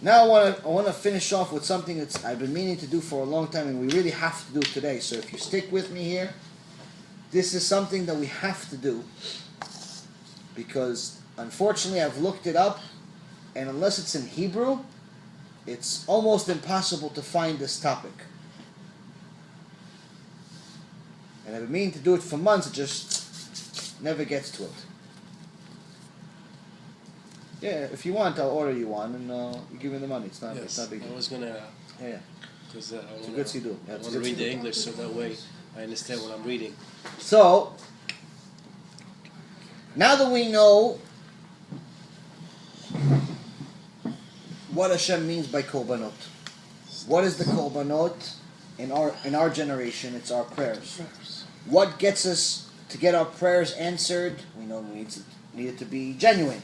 Now I want to finish off with something that I've been meaning to do for a long time, and we really have to do it today. So if you stick with me here, this is something that we have to do, because unfortunately I've looked it up, and unless it's in Hebrew, it's almost impossible to find this topic. And I've been meaning to do it for months, it just never gets to it. Yeah, if you want, I'll order you one, and you give me the money. It's not big deal. I was gonna. Yeah. Because it's a good siddur. I want to read the English so that way I understand what I'm reading. So, now that we know what Hashem means by korbanot, what is the korbanot in our generation? It's our prayers. What gets us to get our prayers answered? We know we need it to be genuine.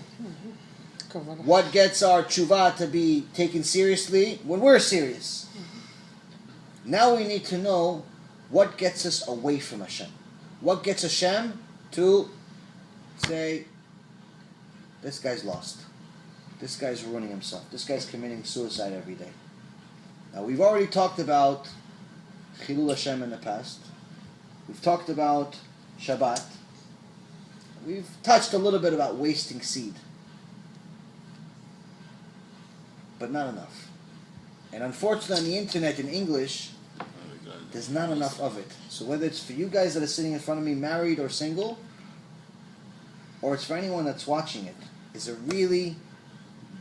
What gets our TeShuva to be taken seriously? When we're serious. Now we need to know what gets us away from Hashem. What gets Hashem to say, this guy's lost. This guy's ruining himself. This guy's committing suicide every day. Now we've already talked about Chilul Hashem in the past. We've talked about Shabbat. We've touched a little bit about wasting seed. But not enough. And unfortunately on the internet in English, there's not enough of it. So whether it's for you guys that are sitting in front of me, married or single, or it's for anyone that's watching it, is a really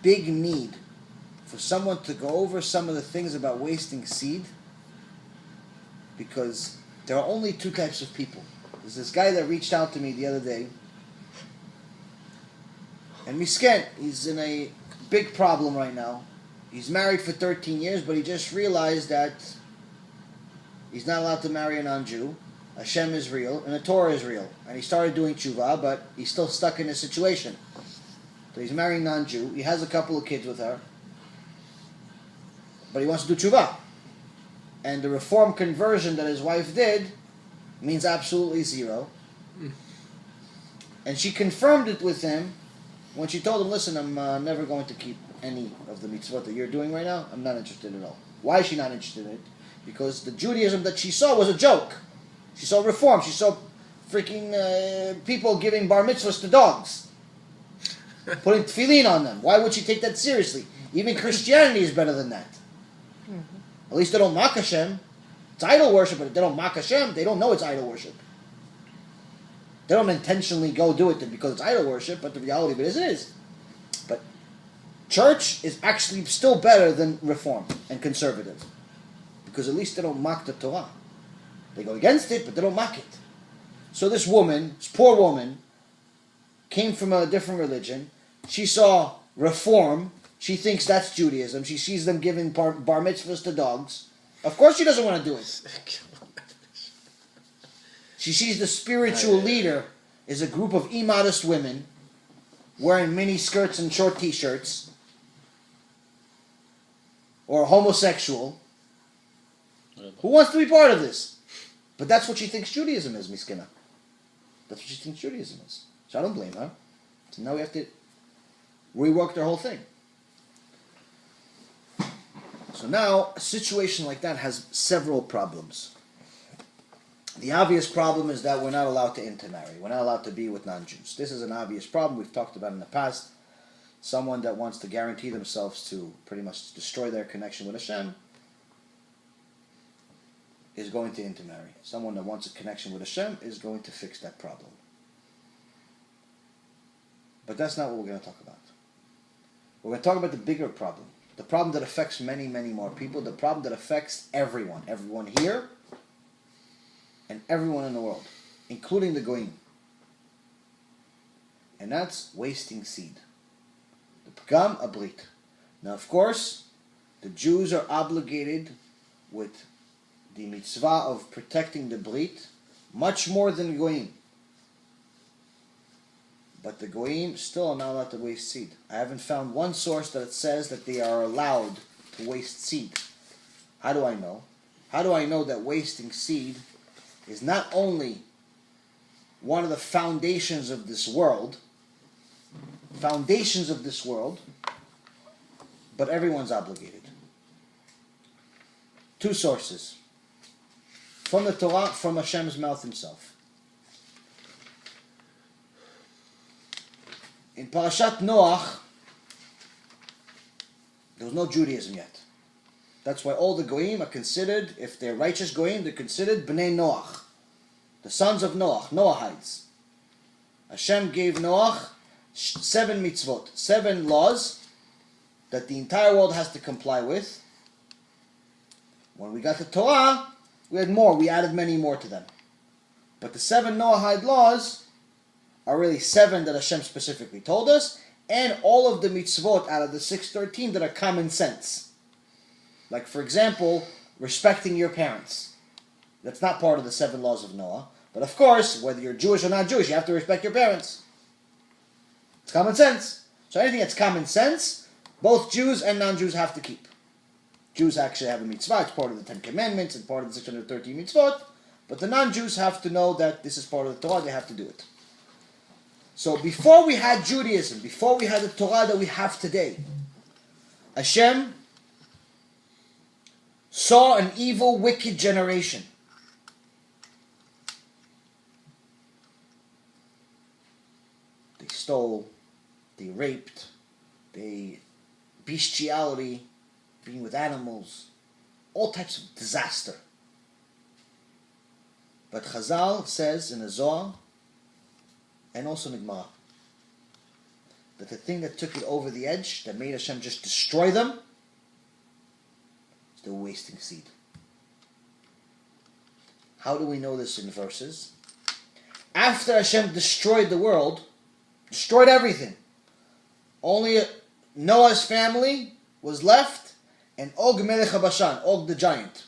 big need for someone to go over some of the things about wasting seed, because there are only two types of people. There's this guy that reached out to me the other day, and misken, he's in a big problem right now. He's married for 13 years, but he just realized that he's not allowed to marry a non-Jew. Hashem is real, and the Torah is real. And he started doing tshuva, but he's still stuck in this situation. So he's marrying a non-Jew. He has a couple of kids with her, but he wants to do tshuva. And the reform conversion that his wife did means absolutely zero. And she confirmed it with him when she told him, listen, I'm never going to keep any of the mitzvot that you're doing right now. I'm not interested at all. Why is she not interested in it? Because the Judaism that she saw was a joke. She saw reform. She saw freaking people giving bar mitzvahs to dogs. Putting tefillin on them. Why would she take that seriously? Even Christianity is better than that. At least they don't mock Hashem. It's idol worship, but they don't mock Hashem. They don't know it's idol worship. They don't intentionally go do it because it's idol worship, but the reality of it is. But church is actually still better than reform and conservative, because at least they don't mock the Torah. They go against it, but they don't mock it. So this woman, this poor woman, came from a different religion. She saw reform. She thinks that's Judaism. She sees them giving bar mitzvahs to dogs. Of course she doesn't want to do it. She sees the spiritual leader is a group of immodest women wearing mini skirts and short t-shirts, or homosexual. Who wants to be part of this? But that's what she thinks Judaism is, miskina. That's what she thinks Judaism is. So I don't blame her. So now we have to rework their whole thing. So now, a situation like that has several problems. The obvious problem is that we're not allowed to intermarry. We're not allowed to be with non-Jews. This is an obvious problem. We've talked about in the past. Someone that wants to guarantee themselves to pretty much destroy their connection with Hashem is going to intermarry. Someone that wants a connection with Hashem is going to fix that problem. But that's not what we're going to talk about. We're going to talk about the bigger problem. The problem that affects many, many more people. The problem that affects everyone. Everyone here and everyone in the world, including the goyim. And that's wasting seed. The pagam abrit. Now, of course, the Jews are obligated with the mitzvah of protecting the brit much more than the goyim. But the goyim still are not allowed to waste seed. I haven't found one source that says that they are allowed to waste seed. How do I know? How do I know that wasting seed is not only one of the foundations of this world, but everyone's obligated. Two sources. From the Torah, from Hashem's mouth himself. In Parashat Noach, there was no Judaism yet. That's why all the Goyim are considered, if they're righteous Goyim, they're considered Bnei Noach, the sons of Noach, Noahites. Hashem gave Noach 7 mitzvot, 7 laws that the entire world has to comply with. When we got the Torah, we had more, we added many more to them. But the 7 Noahide laws are really 7 that Hashem specifically told us, and all of the mitzvot out of the 613 that are common sense. Like, for example, respecting your parents. That's not part of the 7 laws of Noah. But of course, whether you're Jewish or not Jewish, you have to respect your parents. It's common sense. So anything that's common sense, both Jews and non-Jews have to keep. Jews actually have a mitzvah, it's part of the 10 Commandments and part of the 613 mitzvot, but the non-Jews have to know that this is part of the Torah, they have to do it. So before we had Judaism, before we had the Torah that we have today, Hashem saw an evil, wicked generation. They stole, they raped, they bestiality, being with animals, all types of disaster. But Chazal says in the Zohar, and also in the Gemara, that the thing that took it over the edge, that made Hashem just destroy them, is the wasting seed. How do we know this in verses? After Hashem destroyed the world, destroyed everything, only Noah's family was left, and Og Melech HaBashan, Og the giant.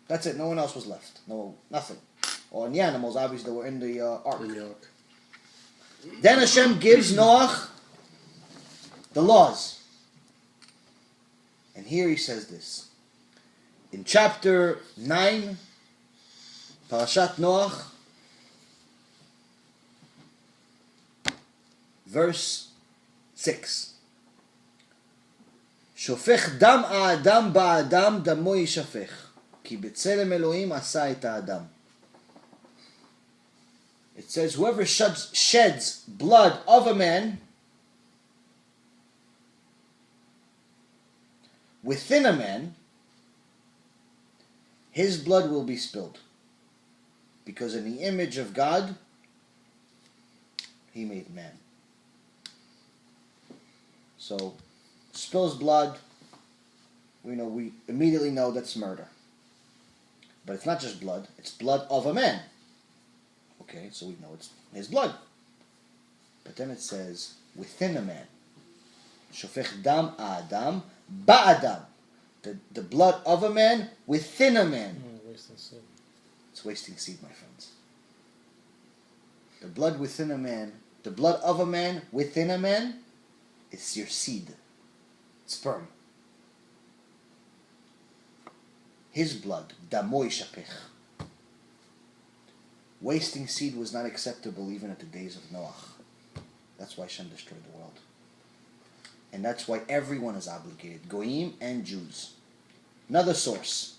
That's it, no one else was left. No, nothing. Or the animals, obviously, that were in the ark. Then Hashem gives Noach the laws. And here he says this. In chapter 9, Parashat Noach, verse 6. שופך דם האדם באדם דמו יישפך כי בצלם אלוהים עשה את האדם. It says, whoever sheds blood of a man within a man, his blood will be spilled. Because in the image of God, he made man. So, spills blood, we immediately know that's murder. But it's not just blood, it's blood of a man. Okay, so we know it's his blood. But then it says, within a man. Shofech dam adam ba'adam. The blood of a man within a man. It's wasting seed, my friends. The blood within a man, the blood of a man within a man, is your seed. Sperm. His blood, damo yishapech. Wasting seed was not acceptable even at the days of Noach. That's why Hashem destroyed the world. And that's why everyone is obligated, Goyim and Jews. Another source.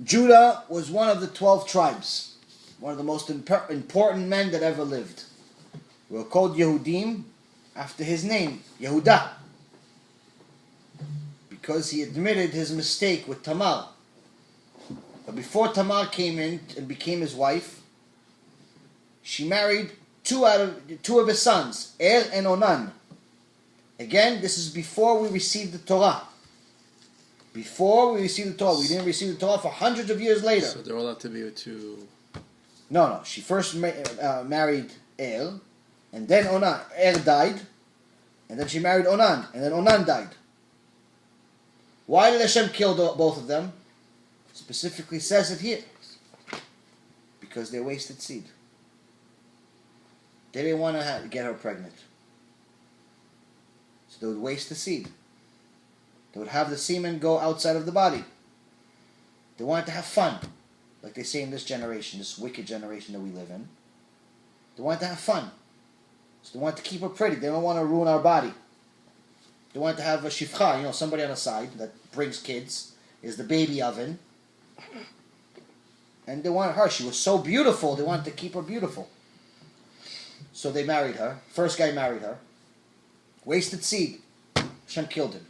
Judah was one of the 12 tribes. One of the most important men that ever lived. We were called Yehudim after his name, Yehuda. Because he admitted his mistake with Tamar. But before Tamar came in and became his wife, she married two of his sons, Er and Onan. Again, this is before we received the Torah. Before we received the Torah. We didn't receive the Torah for hundreds of years later. So they're allowed to be with two... No. She first married Er, and then Onan. Er died, and then she married Onan, and then Onan died. Why did Hashem kill both of them? Specifically says it here. Because they wasted seed. They didn't want to get her pregnant. So they would waste the seed. They would have the semen go outside of the body. They wanted to have fun. Like they say in this generation, this wicked generation that we live in. They wanted to have fun. So they want to keep her pretty. They don't want to ruin our body. They want to have a shifcha, somebody on the side that brings kids, is the baby oven. And they wanted her. She was so beautiful, they wanted to keep her beautiful. So they married her. First guy married her. Wasted seed. Hashem killed him.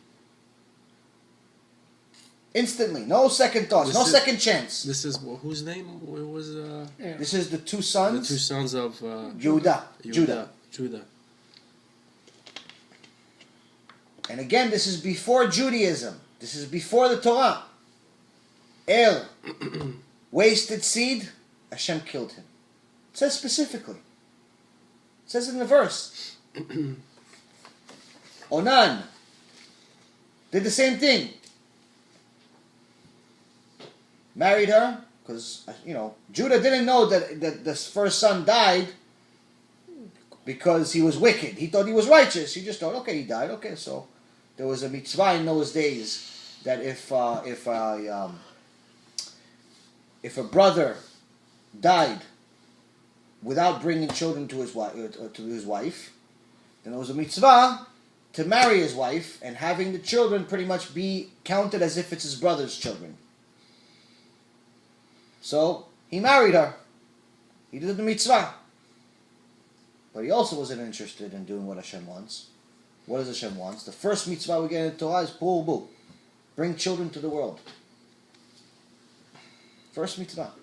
Instantly. No second thoughts. No second chance. This is whose name? Where was This is the two sons. The two sons of Judah. Judah. And again, this is before Judaism. This is before the Torah. Wasted seed. Hashem killed him. It says specifically. It says in the verse. Onan did the same thing. Married her because Judah didn't know that this first son died because he was wicked. He thought he was righteous. He just thought, okay, he died. Okay, so there was a mitzvah in those days that if a brother died without bringing children to his wife, then there was a mitzvah to marry his wife and having the children pretty much be counted as if it's his brother's children. So he married her. He did the mitzvah. But he also wasn't interested in doing what Hashem wants. What does Hashem want? The first mitzvah we get in the Torah is bring children to the world. First mitzvah.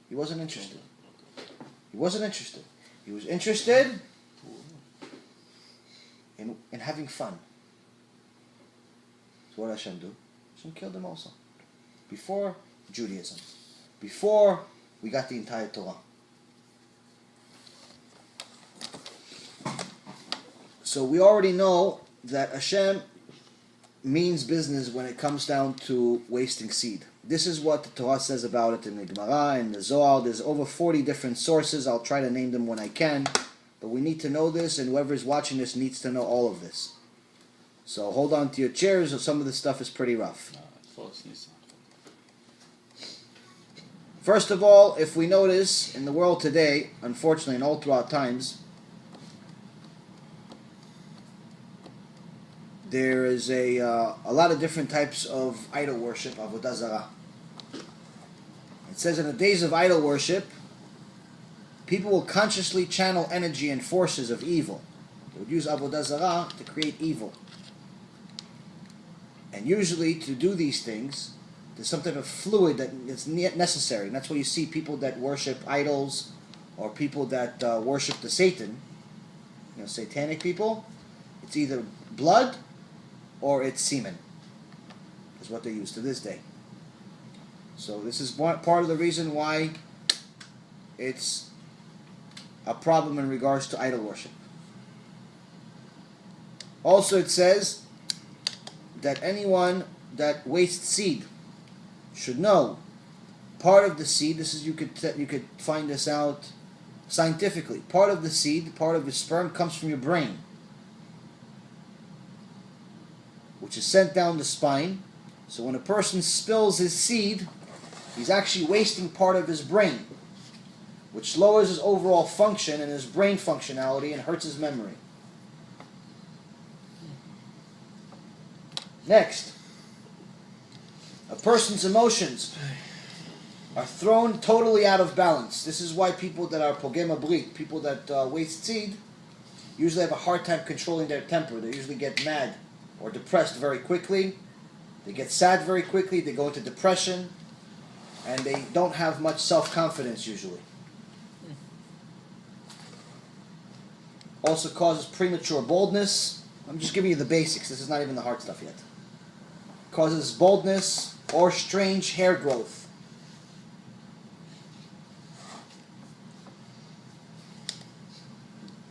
He wasn't interested. He wasn't interested. He was interested in having fun. So what did Hashem do? Hashem killed him also. Before Judaism. Before we got the entire Torah. So we already know that Hashem means business when it comes down to wasting seed. This is what the Torah says about it in the Gemara and the Zohar. There's over 40 different sources. I'll try to name them when I can. But we need to know this, and whoever is watching this needs to know all of this. So hold on to your chairs, or some of this stuff is pretty rough. First of all, if we notice in the world today, unfortunately, and all throughout times, there is a lot of different types of idol worship, avodah zarah. It says in the days of idol worship, people will consciously channel energy and forces of evil. They would use avodah zarah to create evil. And usually, to do these things, there's some type of fluid that is necessary. And that's why you see people that worship idols, or people that worship the Satan, satanic people. It's either blood or it's semen, is what they use to this day. So this is part of the reason why it's a problem in regards to idol worship. Also, it says that anyone that wastes seed should know part of the seed. This is you could find this out scientifically. Part of the seed, part of the sperm, comes from your brain, which is sent down the spine. So when a person spills his seed, he's actually wasting part of his brain, which lowers his overall function and his brain functionality and hurts his memory. Next, a person's emotions are thrown totally out of balance. This is why people that are pogem HaBRIT, people that waste seed, usually have a hard time controlling their temper. They usually get mad or depressed very quickly. They get sad very quickly. They go into depression. And they don't have much self-confidence usually. Also causes premature baldness. I'm just giving you the basics. This is not even the hard stuff yet. Causes baldness or strange hair growth.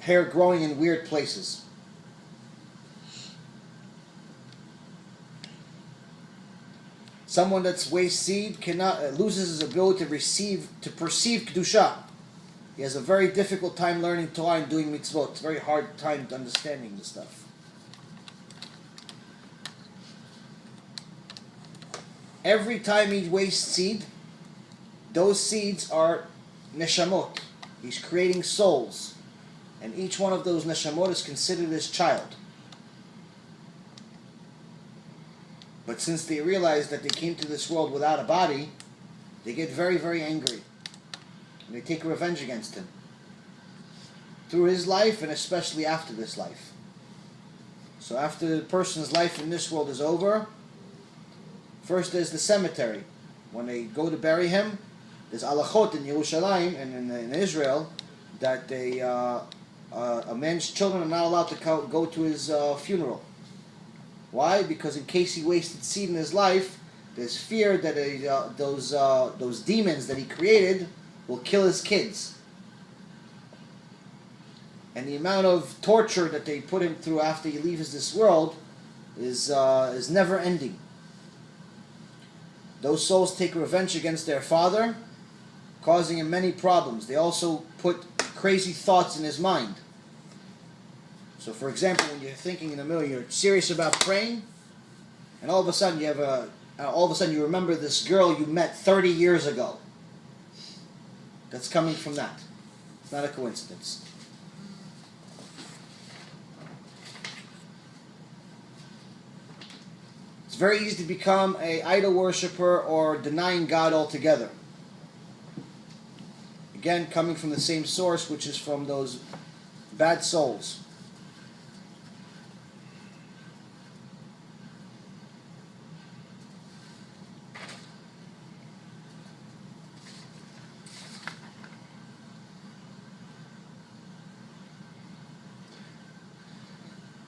Hair growing in weird places. Someone that's wastes seed loses his ability to perceive kedusha. He has a very difficult time learning Torah and doing mitzvot. It's a very hard time understanding this stuff. Every time he wastes seed, those seeds are neshamot. He's creating souls. And each one of those neshamot is considered his child. But since they realize that they came to this world without a body, they get very, very angry. And they take revenge against him. Through his life and especially after this life. So after the person's life in this world is over, first there's the cemetery. When they go to bury him, there's alachot in Yerushalayim and in Israel that a man's children are not allowed to go to his funeral. Why? Because in case he wasted seed in his life, there's fear that those demons that he created will kill his kids. And the amount of torture that they put him through after he leaves this world is never ending. Those souls take revenge against their father, causing him many problems. They also put crazy thoughts in his mind. So, for example, when you're thinking in the middle, you're serious about praying, and all of a sudden you remember this girl you met 30 years ago. That's coming from that. It's not a coincidence. It's very easy to become an idol worshiper or denying God altogether. Again, coming from the same source, which is from those bad souls.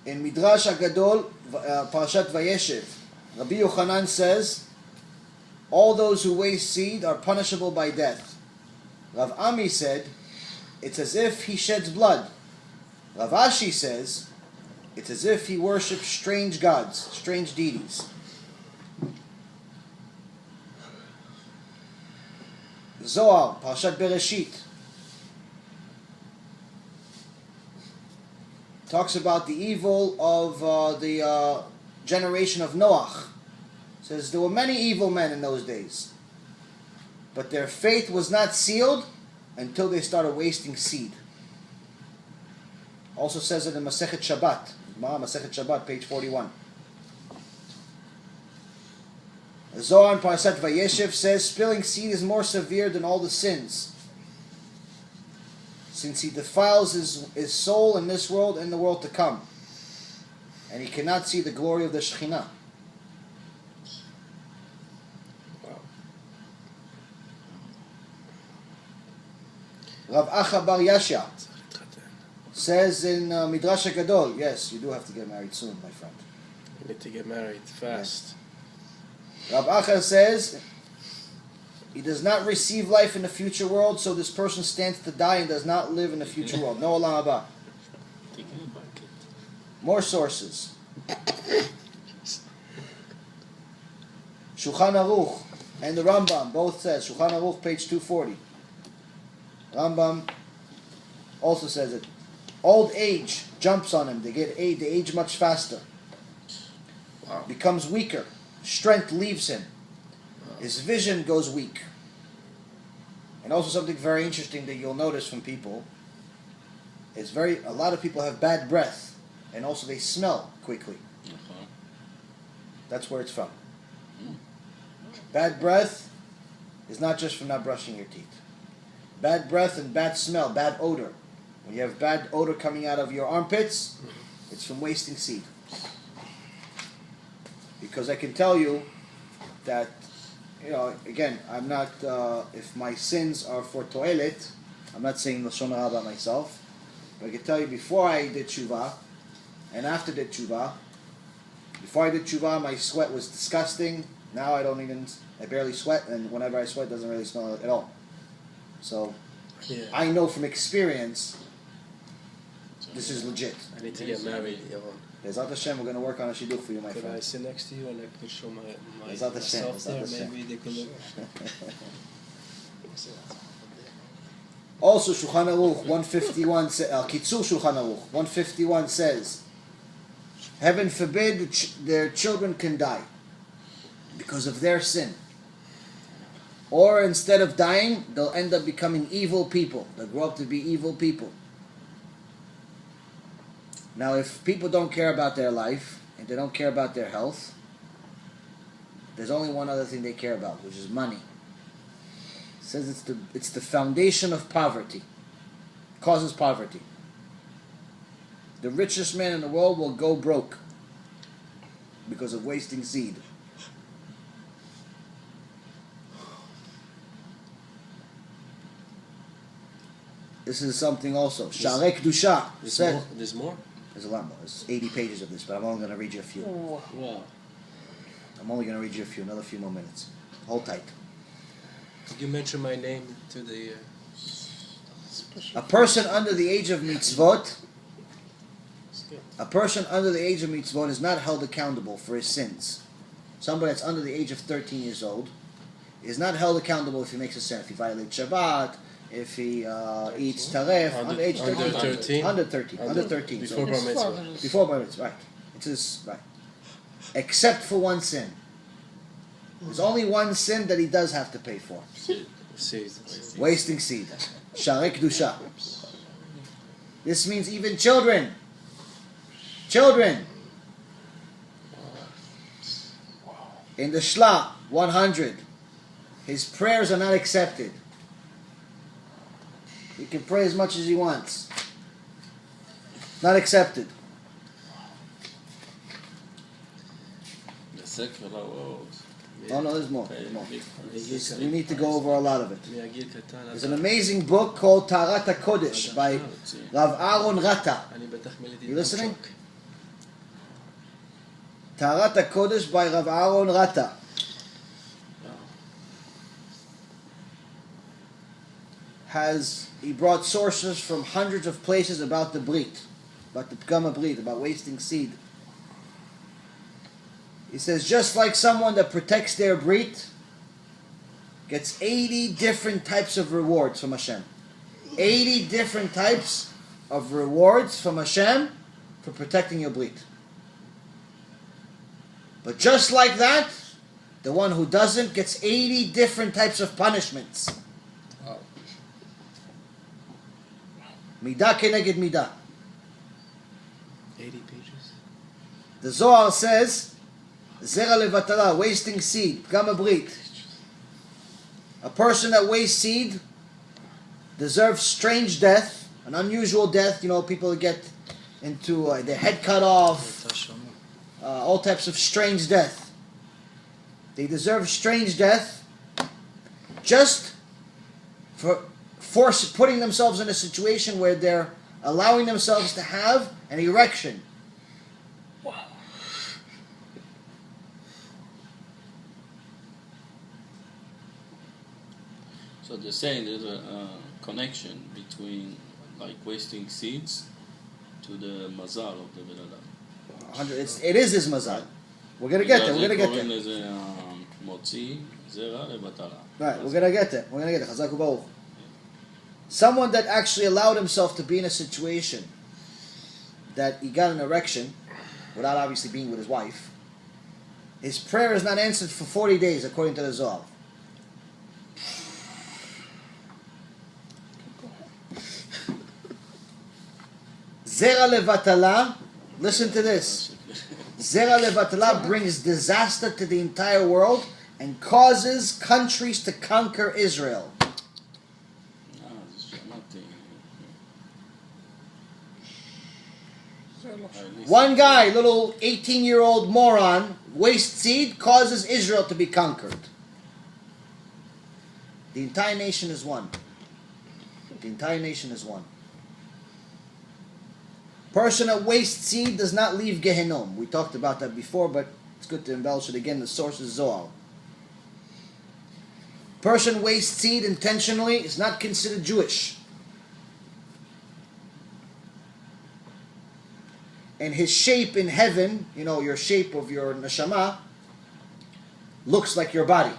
In Midrash Agadol, Parashat Vayeshev, Rabbi Yochanan says, all those who waste seed are punishable by death. Rav Ami said, it's as if he sheds blood. Rav Ashi says, it's as if he worships strange gods, strange deities. Zohar, Parashat Bereshit, talks about the evil of the generation of Noach. It says there were many evil men in those days, but their faith was not sealed until they started wasting seed. Also says it in Masechet Shabbat, Masechet Shabbat, page 41. Zohar in Parashat Vayeshev says spilling seed is more severe than all the sins, since he defiles his soul in this world and the world to come, and he cannot see the glory of the Shekhinah. Wow. Rav Acha Bar Yasha says in Midrash HaGadol, yes, you do have to get married soon, my friend. You need to get married fast. Yes. Rav Acha says, he does not receive life in the future world, so this person stands to die and does not live in the future world. No Olam HaBa. More sources. Shulchan Aruch and the Rambam both says, Shulchan Aruch, page 240. Rambam also says it. Old age jumps on him. They age much faster. Wow. Becomes weaker. Strength leaves him. His vision goes weak. And also something very interesting that you'll notice from people is a lot of people have bad breath, and also they smell quickly. That's where it's from. Bad breath is not just from not brushing your teeth. Bad breath and bad smell, bad odor. When you have bad odor coming out of your armpits, it's from wasting seed. Because I can tell you that, again, I'm not, if my sins are for toilet, I'm not saying Lashon Hara about myself, but I can tell you before I did TeShuva, and after I did TeShuva, before I did TeShuva, my sweat was disgusting. Now I barely sweat, and whenever I sweat, it doesn't really smell at all. So, Yeah. I know from experience, this is legit. I need to get married, Yaron. Bezat Hashem, we're going to work on a shidduch for you, my Could I friend. sit next to you and I could show Bezat Hashem, myself Bezat there? Hashem. Maybe they could look. Also, Shulchan Aruch 151, Kitzur Shulchan Aruch 151 says, heaven forbid their children can die because of their sin. Or instead of dying, they'll end up becoming evil people. They'll grow up to be evil people. Now, if people don't care about their life and they don't care about their health, there's only one other thing they care about, which is money. It says it's the foundation of poverty. It causes poverty. The richest man in the world will go broke because of wasting seed. This is something also. Sharek Dusha said. There's more? There's a lot more. There's 80 pages of this, but I'm only going to read you a few. Wow. I'm only going to read you a few, another few more minutes. Hold tight. Did you mention my name to the... A person under the age of mitzvot, is not held accountable for his sins. Somebody that's under the age of 13 years old is not held accountable if he makes a sin, if he violates Shabbat, if he eats taref, under age 13. Under 13. Before bar mitzvah. Before bar mitzvah, right. It says, right. Except for one sin. There's only one sin that he does have to pay for. Seed. Wasting seed. Sharek Dusha. This means even children. Children. In the Shla 100, his prayers are not accepted. He can pray as much as he wants. Not accepted. Oh no, there's more. We need to go over a lot of it. There's an amazing book called Taharat HaKodesh by Rav Aaron Rata. You listening? Taharat HaKodesh by Rav Aaron Rata. He brought sources from hundreds of places about the Brit, about the Pgam Brit, about wasting seed. He says, just like someone that protects their Brit gets 80 different types of rewards from Hashem. 80 different types of rewards from Hashem for protecting your Brit. But just like that, the one who doesn't gets 80 different types of punishments. Midah keneged midah. 80 pages. The Zohar says, Zera levatala, wasting seed, Pgam Brit. A person that wastes seed deserves strange death, an unusual death. You know, people that get into their head cut off, all types of strange death. They deserve strange death just for putting themselves in a situation where they're allowing themselves to have an erection. Wow. So they're saying there's a connection between like wasting seeds to the mazal of the Ben Adam. It is his mazal. We're going to get there. We're going to get there. Right, we're going to get there. We're going to get there. Chazak u'baruch. Someone that actually allowed himself to be in a situation that he got an erection, without obviously being with his wife, his prayer is not answered for 40 days, according to the Zohar. Zera levatala, listen to this. Zera levatala brings disaster to the entire world and causes countries to conquer Israel. One guy, little 18-year-old moron, wastes seed, causes Israel to be conquered. The entire nation is one. The entire nation is one. Person that wastes seed does not leave Gehenom. We talked about that before, but it's good to embellish it again. The source is Zohar. Person wastes seed intentionally is not considered Jewish. And his shape in heaven, you know, your shape of your neshama, looks like your body.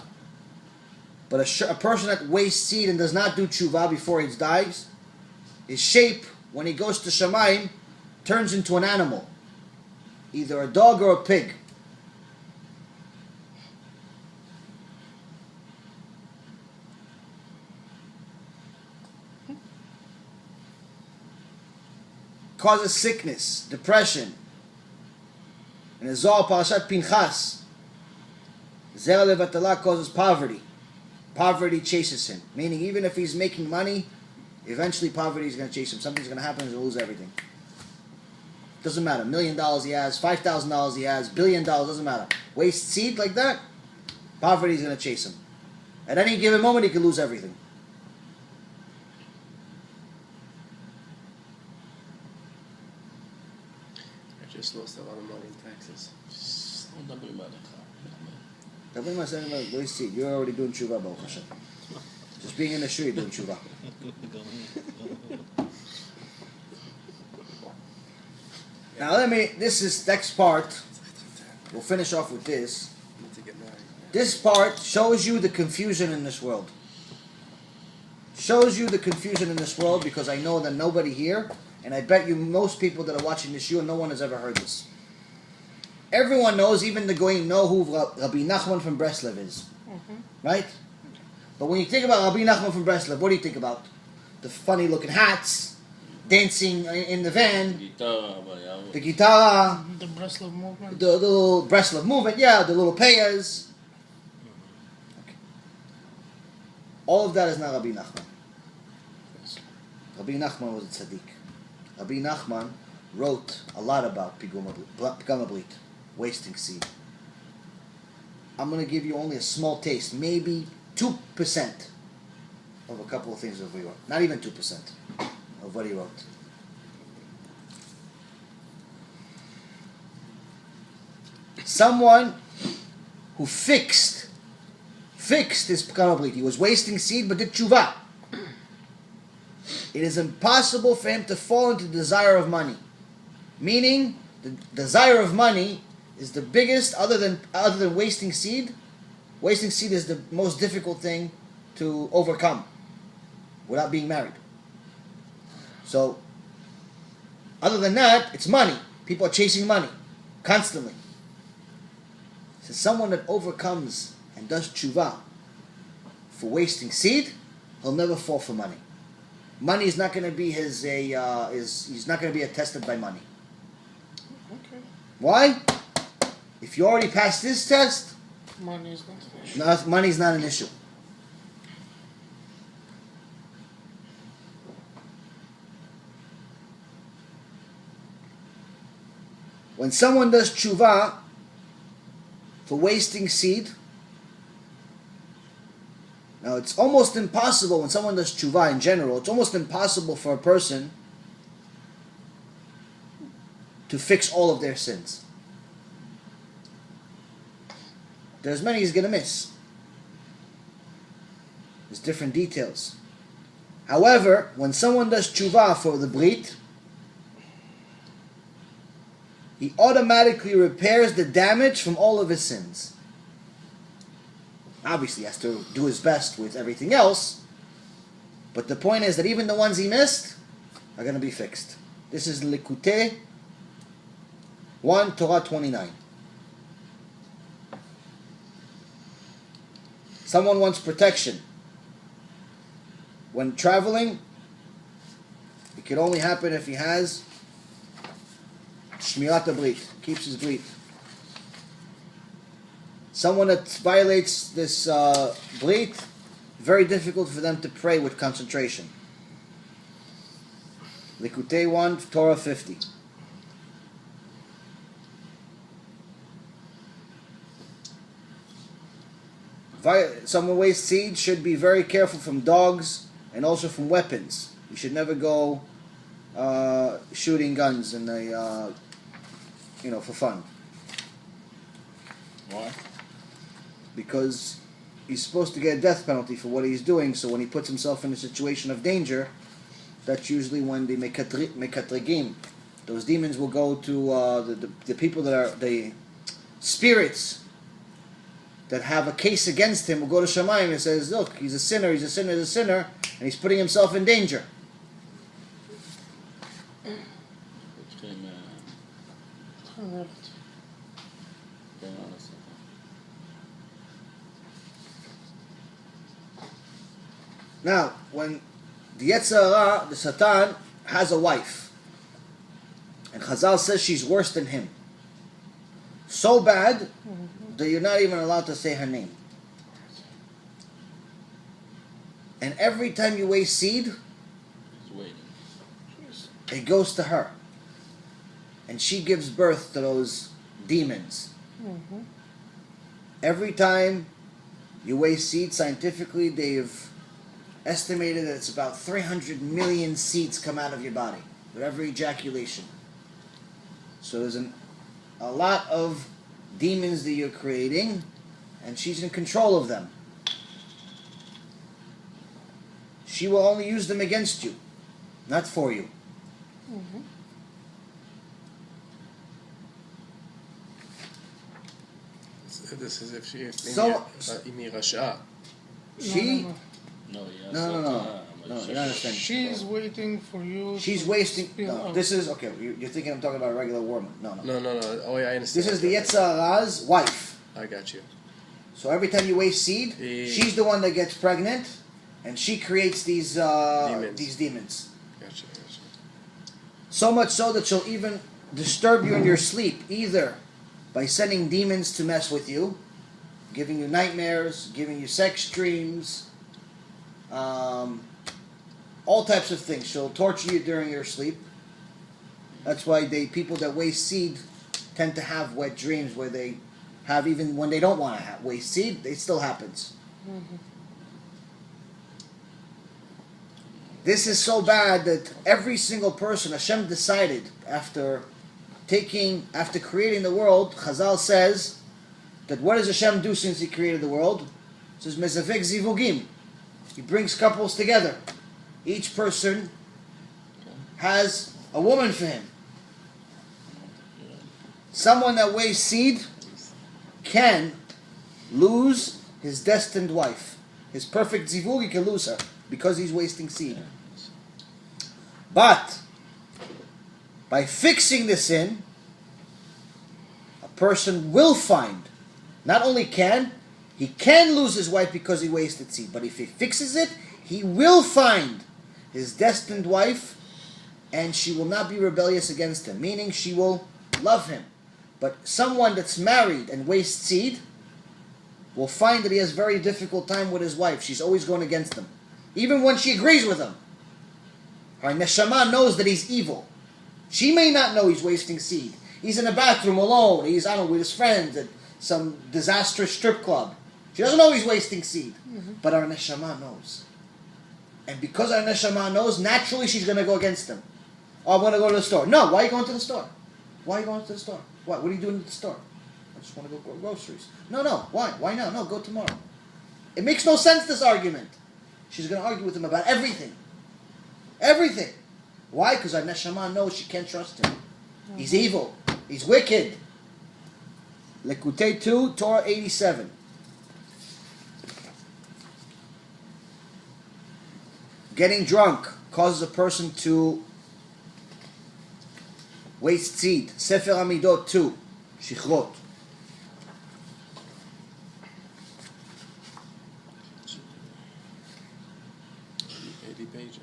But a person that wastes seed and does not do tshuva before he dies, his shape, when he goes to Shamayim, turns into an animal. Either a dog or a pig. causes sickness, depression. In the Zohar, Parashat Pinchas, Zera Levatala causes poverty. Poverty chases him. Meaning, even if he's making money, eventually poverty is going to chase him. Something's going to happen, he's going to lose everything. Doesn't matter. $1 million he has, $5,000 he has, $1 billion, doesn't matter. Waste seed like that, poverty is going to chase him. At any given moment, he could lose everything. I just lost a lot of money in taxes. Waste seed. You're already doing TeShuva, Baruch Hashem. Just being in the street doing TeShuva. Now this is next part. We'll finish off with this. This part shows you the confusion in this world. Shows you the confusion in this world because I know that nobody here, and I bet you most people that are watching this show, no one has ever heard this. Everyone knows, even the Goyim know who Rabbi Nachman from Breslev is. Right? But when you think about Rabbi Nachman from Breslev, what do you think about? The funny looking hats, dancing in the van, the guitar, the Breslev movement, the little Breslev movement, yeah, the little payas. Okay. All of that is not Rabbi Nachman. Rabbi Nachman was a tzaddik. Rabbi Nachman wrote a lot about pigum habrit, wasting seed. I'm going to give you only a small taste, maybe 2% of a couple of things that we wrote. Not even 2% of what he wrote. Someone who fixed his pigum habrit. He was wasting seed but did tshuva. It is impossible for him to fall into the desire of money. Meaning, the desire of money is the biggest, other than wasting seed. Wasting seed is the most difficult thing to overcome without being married. So, other than that, it's money. People are chasing money constantly. So someone that overcomes and does tshuva for wasting seed, he'll never fall for money. Money is not going to be he's not going to be attested by money. okay. Why? If you already passed this test, Money is not an issue. money is not an issue. When someone does tshuva for wasting seed, now it's almost impossible when someone does tshuva in general, it's almost impossible for a person to fix all of their sins. There's many he's going to miss. There's different details. However, when someone does tshuva for the brit, he automatically repairs the damage from all of his sins. Obviously, he has to do his best with everything else, but the point is that even the ones he missed are going to be fixed. This is Likutei 1, Torah 29. Someone wants protection. When traveling, it can only happen if he has Shmirat HaBrit, keeps his Brit. Someone that violates this Brit, very difficult for them to pray with concentration. Likutei 1, Torah 50. Someone wastes seed should be very careful from dogs and also from weapons. You should never go shooting guns in the, for fun. Why? Because he's supposed to get a death penalty for what he's doing, so when he puts himself in a situation of danger, that's usually when the mekatrigim, those demons will go to the people that are, the spirits that have a case against him will go to Shamayim and says, look, he's a sinner, and he's putting himself in danger. Now, when the Yetzer Hara, the Satan, has a wife, Chazal says she's worse than him. So bad that you're not even allowed to say her name. And every time you waste seed, He's waiting. it goes to her. And she gives birth to those demons. Every time you waste seed, scientifically they've estimated that it's about 300 million seeds come out of your body with every ejaculation. So there's a lot of demons that you're creating, and she's in control of them. She will only use them against you, not for you. This is if she So- rasha. She... No, yes. No, you understand. She's waiting for you. She's to wasting... spill No, out. this is... Okay, you're thinking I'm talking about a regular woman. No. No. Oh, yeah, I understand. This is the Yetzer Hara's wife. I got you. So every time you waste seed, she's the one that gets pregnant, and she creates these demons. Gotcha. So much so that she'll even disturb you in your sleep, either by sending demons to mess with you, giving you nightmares, giving you sex dreams, all types of things. She'll torture you during your sleep. That's why people that waste seed tend to have wet dreams, where they have, even when they don't want to waste seed, it still happens. This is so bad that every single person, Hashem decided after creating the world, Chazal says that what does Hashem do since He created the world? It says mezavek zivugim. He brings couples together. Each person has a woman for him. Someone that wastes seed can lose his destined wife. His perfect zivug, he can lose her because he's wasting seed. But by fixing the sin, a person will find, not only he can lose his wife because he wasted seed, but if he fixes it, he will find his destined wife, and she will not be rebellious against him, meaning she will love him. But someone that's married and wastes seed will find that he has a very difficult time with his wife. She's always going against him, even when she agrees with him. Her neshama knows that he's evil. She may not know he's wasting seed. He's in a bathroom alone. He's, I don't know, with his friends at some disastrous strip club. She doesn't know he's wasting seed. But our neshama knows. And because our neshama knows, naturally she's going to go against him. Oh, I'm going to go to the store. No, why are you going to the store? Why are you going to the store? What are you doing at the store? I just want to go get groceries. No, why? Why now? No, go tomorrow. It makes no sense, this argument. She's going to argue with him about everything. Everything. Why? Because our neshama knows she can't trust him. He's evil. He's wicked. Lekutei 2, Torah 87. Getting drunk causes a person to waste seed. Sefer Amidot 2, Shichrot. Pages.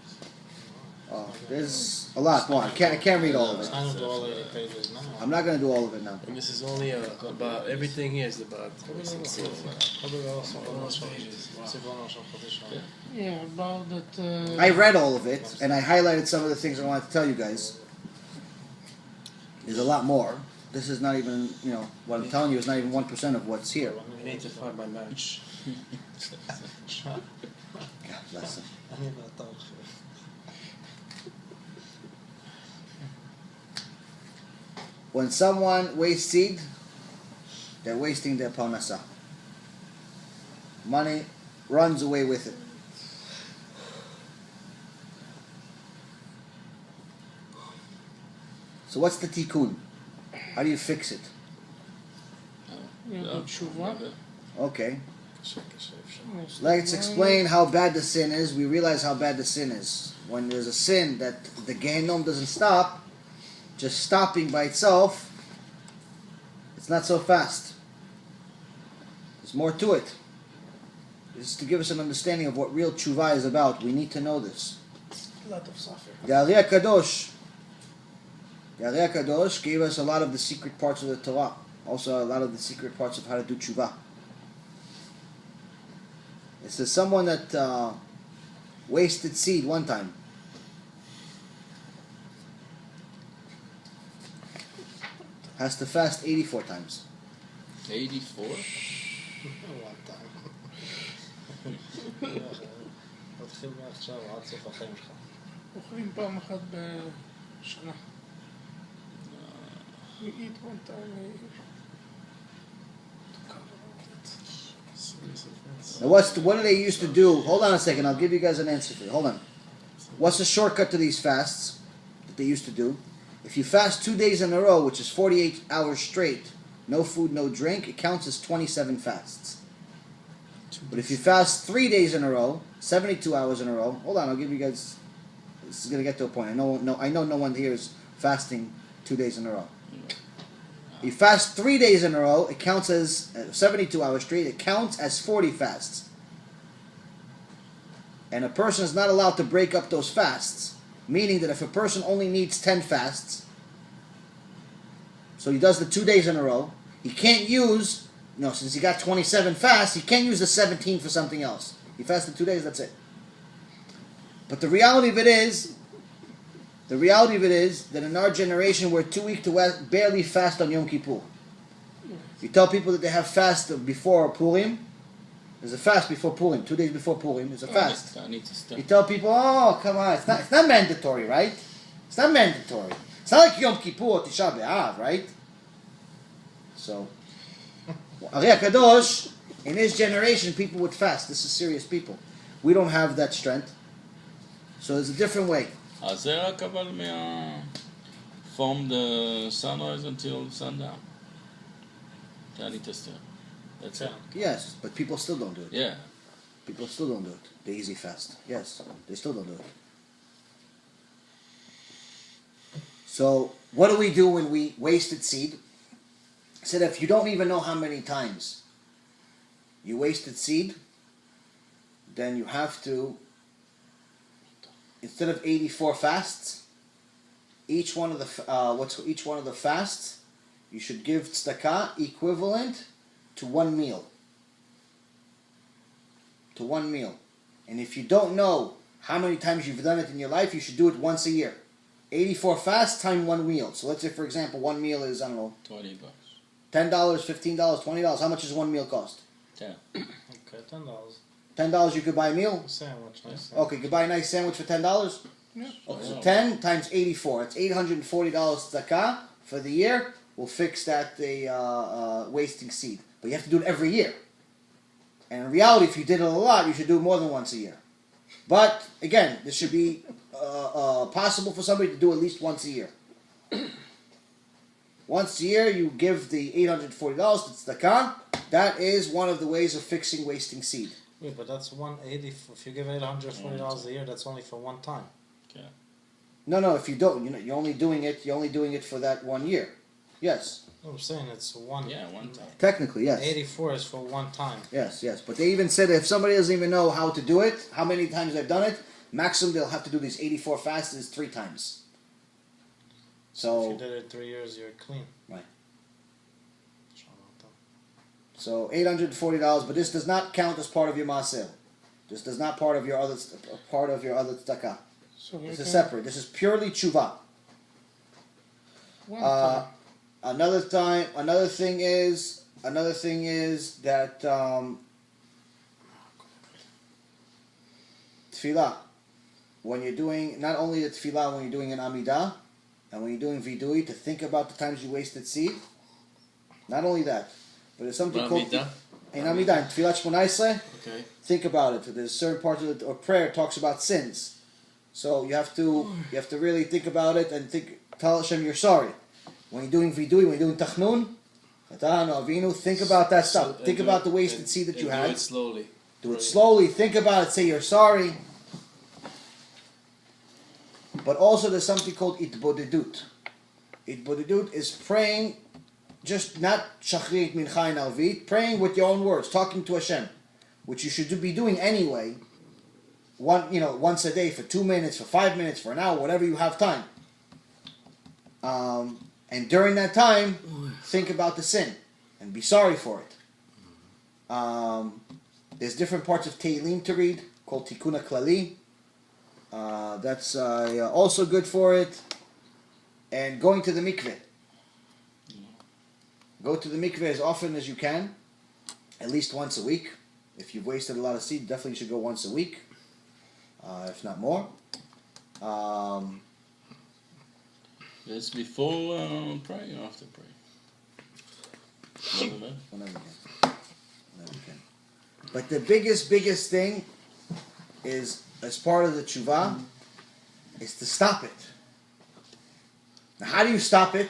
Oh, there's a lot more. I can't read all of it. I don't do all 80 pages now. I'm not going to do all of it now. And this is only about everything here is about Yeah, about that. I read all of it, and I highlighted some of the things I wanted to tell you guys. There's a lot more. This is not even, what I'm telling you is not even 1% of what's here. I need to find my match. God bless him. When someone wastes seed, they're wasting their parnasa. Money runs away with it. So what's the tikkun? How do you fix it? You do TeShuva. Okay. Yes, Let's explain how bad the sin is. We realize how bad the sin is. When there's a sin that the Gehenom doesn't stop, just stopping by itself, it's not so fast. There's more to it. This is to give us an understanding of what real tshuva is about. We need to know this. A lot of suffering. The Ari HaKadosh, Yareh HaKadosh gave us a lot of the secret parts of the Torah. Also a lot of the secret parts of how to do tshuva. It says someone that wasted seed one time. Has to fast 84 times. 84? one time. תתחיל מעכשיו עד סוף החיים שלך. אוכלים פעם אחת בשנה. We eat one time a year. Now what do they used to do? Hold on a second, I'll give you guys an answer for it. Hold on. What's the shortcut to these fasts that they used to do? If you fast 2 days in a row, which is 48 hours straight, no food, no drink, it counts as 27 fasts. But if you fast 3 days in a row, 72 hours in a row, hold on, I'll give you guys, this is going to get to a point. I know no one here is fasting 2 days in a row. You fast 3 days in a row, it counts as 72 hours straight, it counts as 40 fasts. And a person is not allowed to break up those fasts. Meaning that if a person only needs 10 fasts, so he does the 2 days in a row, he can't use, since he got 27 fasts, he can't use the 17 for something else. He fasted 2 days, that's it. But the reality of it is that in our generation we're too weak to barely fast on Yom Kippur. You tell people that they have fast before Purim, there's a fast before Purim, 2 days before Purim, there's a fast. You tell people, oh, come on, it's not mandatory, right? It's not mandatory. It's not like Yom Kippur or Tisha B'Av, right? So, Ari HaKadosh, in his generation, people would fast. This is serious people. We don't have that strength. So there's a different way. אז זה רק אבל from the sunrise until sundown. Tani Tester. That's it. Yes, but people still don't do it. Yeah. People still don't do it. The easy fast. Yes, they still don't do it. So, what do we do when we wasted seed? I said if you don't even know how many times you wasted seed, then you have to, instead of 84 fasts, each one of the fasts, you should give tzedakah equivalent to one meal. To one meal. And if you don't know how many times you've done it in your life, you should do it once a year. 84 fasts times one meal. So let's say, for example, one meal is, I don't know, $20. $10, $15, $20. How much does one meal cost? 10. Okay, $10. $10 you could buy a meal? Sandwich, nice sandwich. Okay, you could buy a nice sandwich for $10? Yeah. Okay, so 10 times 84. It's $840 tzedakah for the year. We'll fix that wasting seed. But you have to do it every year. And in reality, if you did it a lot, you should do it more than once a year. But, again, this should be possible for somebody to do at least once a year. Once a year, you give the $840 to tzedakah. That is one of the ways of fixing wasting seed. Wait, but that's 180. If you give $840 a year, that's only for one time. Okay. No, if you don't, you're only doing it for that 1 year. Yes. No, I'm saying it's one. Yeah, one time. Technically, yes. 84 is for one time. Yes. But they even said if somebody doesn't even know how to do it, how many times they've done it, maximum they'll have to do these 84 fasts is 3 times. So if you did it 3 years, you're clean. Right. So $840, but this does not count as part of your maaser. This does not part of your other tzedakah. So This is separate. This is purely tshuva. one time. Another thing is that tefillah. When you're doing not only the tefillah, when you're doing an amidah, and when you're doing vidui, to think about the times you wasted seed. Not only that, but there's something called in amidah, in tefillah shmona esrei. Okay. Think about it. There's certain parts of the prayer talks about sins, so you have to really think about it and tell Hashem you're sorry. When you're doing vidui, when you're doing tachnun, think about that stuff. Think about the wasted seed that you had. Do it slowly. Do it slowly. Think about it. Say you're sorry. But also there's something called itbodedut. Itbodedut is praying, just not shachrit, mincha, and arvit, praying with your own words, talking to Hashem, which you should be doing anyway. Once a day for 2 minutes, for 5 minutes, for an hour, whatever you have time. And during that time, think about the sin and be sorry for it. There's different parts of Tehillim to read called TIKKUN HaKlali. That's also good for it. And going to the mikveh. Go to the mikveh as often as you can, at least once a week. If you've wasted a lot of seed, definitely you should go once a week, if not more. It's before praying or after praying? Whenever you can. But the biggest thing is, as part of the TeShuva, is to stop it. Now, how do you stop it?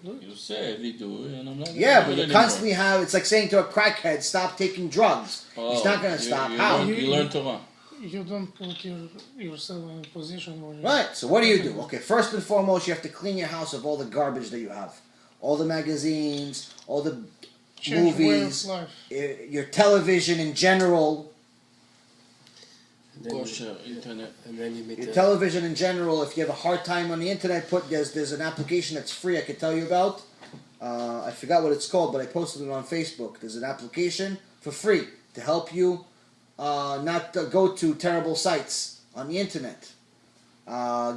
You say we do it, and I'm not gonna Yeah, do but it you anymore. constantly have, it's like saying to a crackhead, stop taking drugs. He's not going to stop. How? You learn Torah. You don't put yourself in a position where Right, so what do you do? Okay, first and foremost, you have to clean your house of all the garbage that you have. All the magazines, all the change way of movies, life. your television in general. And then Kosher, internet. And then you meet Your the television in general, if you have a hard time on the internet, there's an application that's free I could tell you about. I forgot what it's called, but I posted it on Facebook. There's an application for free to help you not go to terrible sites on the internet.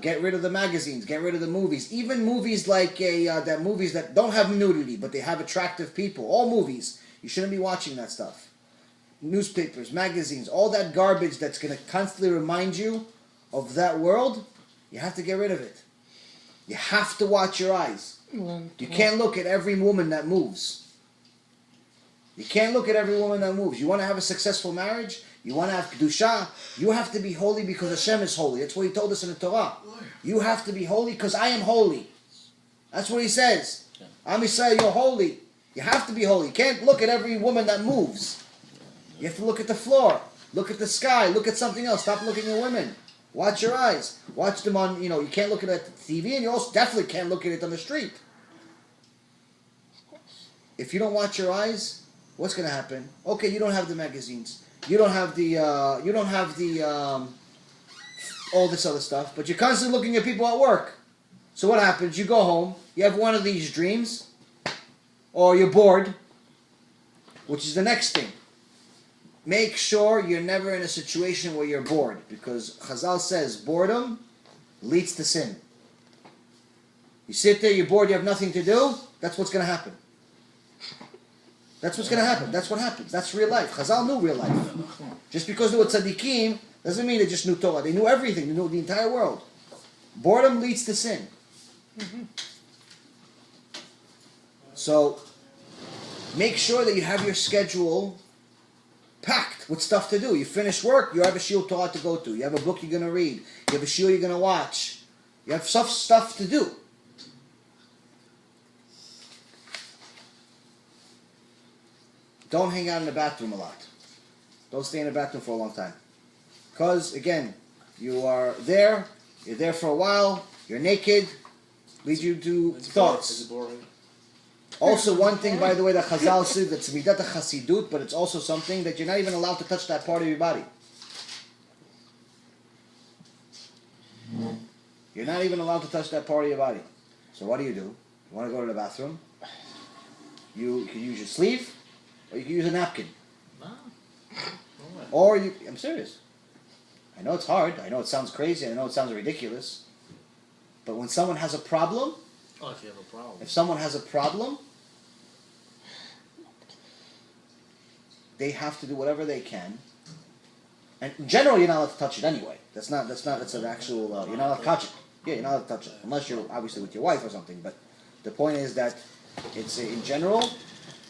Get rid of the magazines, get rid of the movies. Even movies like movies that don't have nudity, but they have attractive people. All movies. You shouldn't be watching that stuff. Newspapers, magazines, all that garbage that's going to constantly remind you of that world, you have to get rid of it. You have to watch your eyes. You can't look at every woman that moves. You can't look at every woman that moves. You want to have a successful marriage? You want to have kedusha? You have to be holy because Hashem is holy. That's what He told us in the Torah. You have to be holy because I am holy. That's what He says. Am Yisrael, you're holy. You have to be holy. You can't look at every woman that moves. You have to look at the floor. Look at the sky. Look at something else. Stop looking at women. Watch your eyes. Watch them on, you can't look at it at the TV, and you also definitely can't look at it on the street. If you don't watch your eyes, what's going to happen? Okay, you don't have the magazines. You don't have all this other stuff, but you're constantly looking at people at work. So what happens? You go home, you have one of these dreams, or you're bored, which is the next thing. Make sure you're never in a situation where you're bored, because Chazal says boredom leads to sin. You sit there, you're bored, you have nothing to do, that's what's going to happen. That's what's going to happen. That's what happens. That's real life. Chazal knew real life. Just because they were tzaddikim doesn't mean they just knew Torah. They knew everything. They knew the entire world. Boredom leads to sin. So, make sure that you have your schedule packed with stuff to do. You finish work, you have a shiur Torah to go to. You have a book you're going to read. You have a shiur you're going to watch. You have stuff to do. Don't hang out in the bathroom a lot. Don't stay in the bathroom for a long time. Because, again, you're there for a while, you're naked, leads you to thoughts. It's boring. Also, one thing, by the way, that Chazal said, that's midat chasidut, but it's also something that you're not even allowed to touch that part of your body. You're not even allowed to touch that part of your body. So what do? You want to go to the bathroom? You can use your sleeve, or you can use a napkin. Or I'm serious. I know it's hard. I know it sounds crazy. I know it sounds ridiculous. But when someone has a problem, if you have a problem. if someone has a problem, they have to do whatever they can. And in general, you're not allowed to touch it anyway. That's an actual, you're not allowed to touch it. Yeah, you're not allowed to touch it. Unless you're obviously with your wife or something. But the point is that it's in general.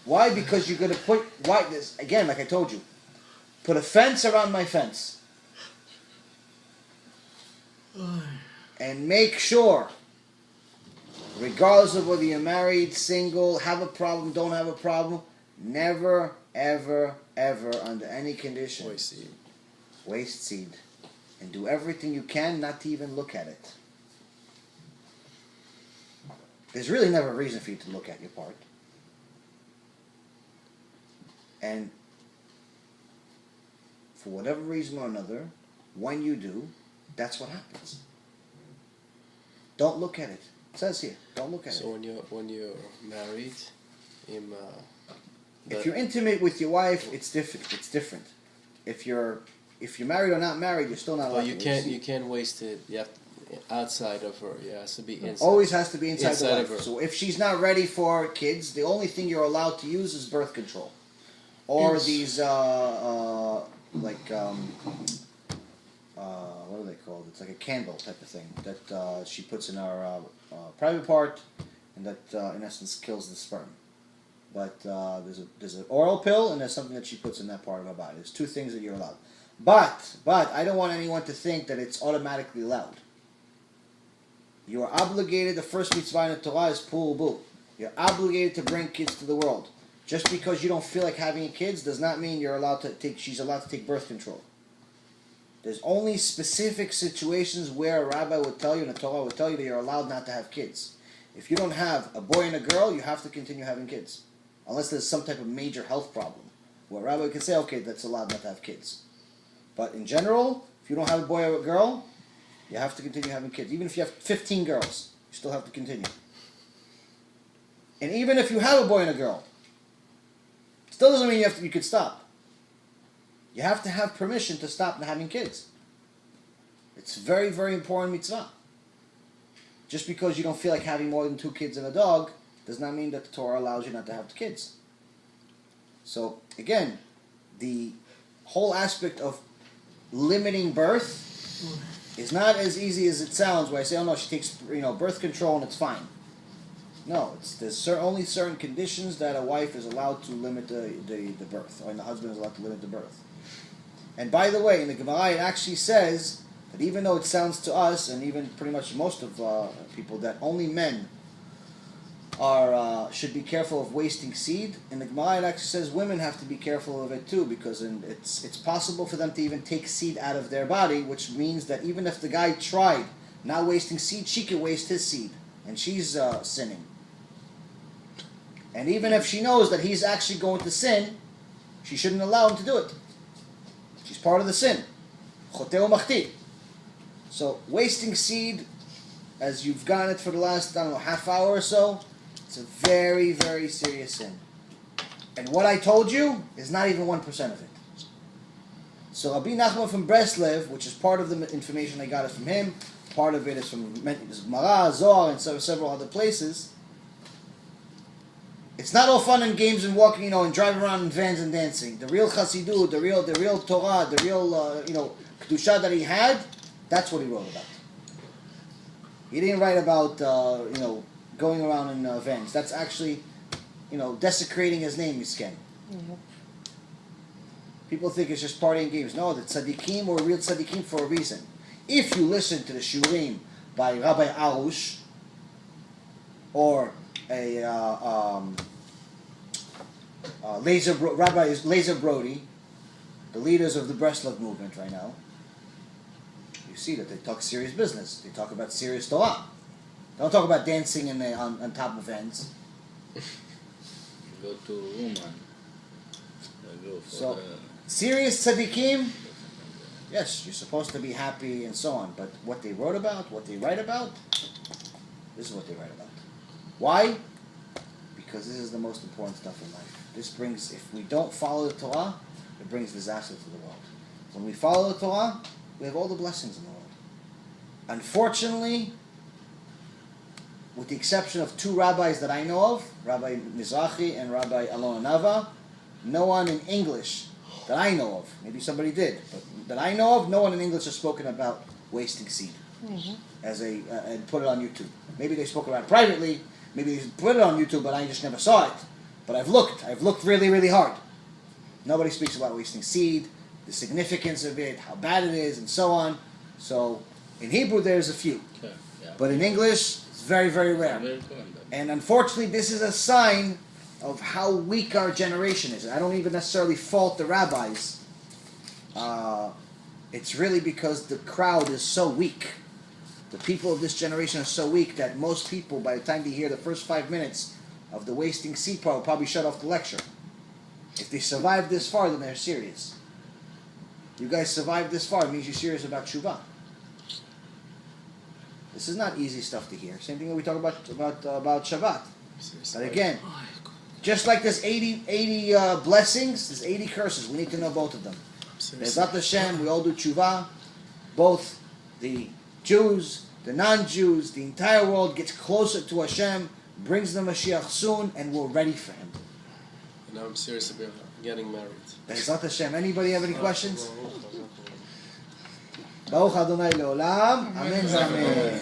Why? Because you're going to put, again, like I told you, put a fence around my fence. And make sure, regardless of whether you're married, single, have a problem, don't have a problem, never, ever, ever, under any condition, waste seed. And do everything you can not to even look at it. There's really never a reason for you to look at your part. And for whatever reason or another, when you do, that's what happens. Don't look at it. It says here. Don't look at So it. when you're married, If you're intimate with your wife, it's different. It's different. If you're married or not married, you're still not allowed you to can't waste you can't waste it. You have outside of her. It has to be inside. Always has to be inside Inside the of wife. her. So if she's not ready for kids, the only thing you're allowed to use is birth control, or these what are they called? It's like a candle type of thing that she puts in our private part, and that in essence kills the sperm. But there's an oral pill, and there's something that she puts in that part of her body. There's two things that you're allowed. But I don't want anyone to think that it's automatically allowed. You are obligated. The first mitzvah in the Torah is pul bu. You're obligated to bring kids to the world. Just because you don't feel like having kids does not mean you're allowed to take. She's allowed to take birth control. There's only specific situations where a rabbi would tell you, and the Torah would tell you, that you're allowed not to have kids. If you don't have a boy and a girl, you have to continue having kids, unless there's some type of major health problem, where a rabbi can say, okay, that's allowed not to have kids. But in general, if you don't have a boy or a girl, you have to continue having kids. Even if you have 15 girls, you still have to continue. And even if you have a boy and a girl, still doesn't mean you could stop. You have to have permission to stop having kids. It's very, very important mitzvah. Just because you don't feel like having more than 2 kids and a dog does not mean that the Torah allows you not to have the kids. So again, the whole aspect of limiting birth is not as easy as it sounds, where I say, oh no, she takes birth control and it's fine. No, there's only certain conditions that a wife is allowed to limit the birth, or the husband is allowed to limit the birth. And by the way, in the Gemara it actually says that even though it sounds to us, and even pretty much most of people, that only men should be careful of wasting seed, in the Gemara it actually says women have to be careful of it too, because it's possible for them to even take seed out of their body, which means that even if the guy tried not wasting seed, she can waste his seed, and she's sinning. And even if she knows that he's actually going to sin, she shouldn't allow him to do it. She's part of the sin. Choteu machti. So wasting seed, as you've gotten it for the last, half hour or so, it's a very, very serious sin. And what I told you is not even 1% of it. So Rabbi Nachman from Breslev, which is part of the information I got it from him, part of it is from Gemara, Zohar, and several other places. It's not all fun and games and walking, and driving around in vans and dancing. The real Chassidut, the real Torah, the real Kedusha that he had, that's what he wrote about. He didn't write about going around in vans. That's actually desecrating his name, Misken. Mm-hmm. People think it's just partying games. No, the tzaddikim were real tzaddikim for a reason. If you listen to the shurim by Rabbi Arush or Rabbi Lazer Brody, the leaders of the Breslev movement right now, you see that they talk serious business. They talk about serious Torah. They don't talk about dancing on top of vans. Go to woman. Go for So, serious tzaddikim, yes, you're supposed to be happy and so on, but what they wrote about, what they write about, this is what they write about. Why? Because this is the most important stuff in life. This brings, if we don't follow the Torah, it brings disaster to the world. When we follow the Torah, we have all the blessings in the world. Unfortunately, with the exception of 2 rabbis that I know of, Rabbi Mizrahi and Rabbi Alon Nava, no one in English that I know of, maybe somebody did, but that I know of, no one in English has spoken about wasting seed and put it on YouTube. Maybe they spoke about it privately, maybe they put it on YouTube, but I just never saw it. But I've looked really, really hard. Nobody speaks about wasting seed, the significance of it, how bad it is, and so on. So in Hebrew there's a few, but in English it's very, very rare. And unfortunately, this is a sign of how weak our generation is. I don't even necessarily fault the rabbis. It's really because the crowd is so weak. The people of this generation are so weak that most people, by the time they hear the first 5 minutes of the wasting seed part, will probably shut off the lecture. If they survive this far, then they're serious. You guys survived this far, it means you're serious about TeShuva. This is not easy stuff to hear. Same thing that we talk about Shabbat. But again, just like there's 80 blessings, there's 80 curses. We need to know both of them. Be'ezrat Hashem, we all do TeShuva. Both the Jews, the non-Jews, the entire world gets closer to Hashem, brings the Mashiach soon, and we're ready for him. And now I'm serious about getting married. Be'ezrat Hashem. Anybody have any questions? Baruch Adonai Leolam. Amen. Amen.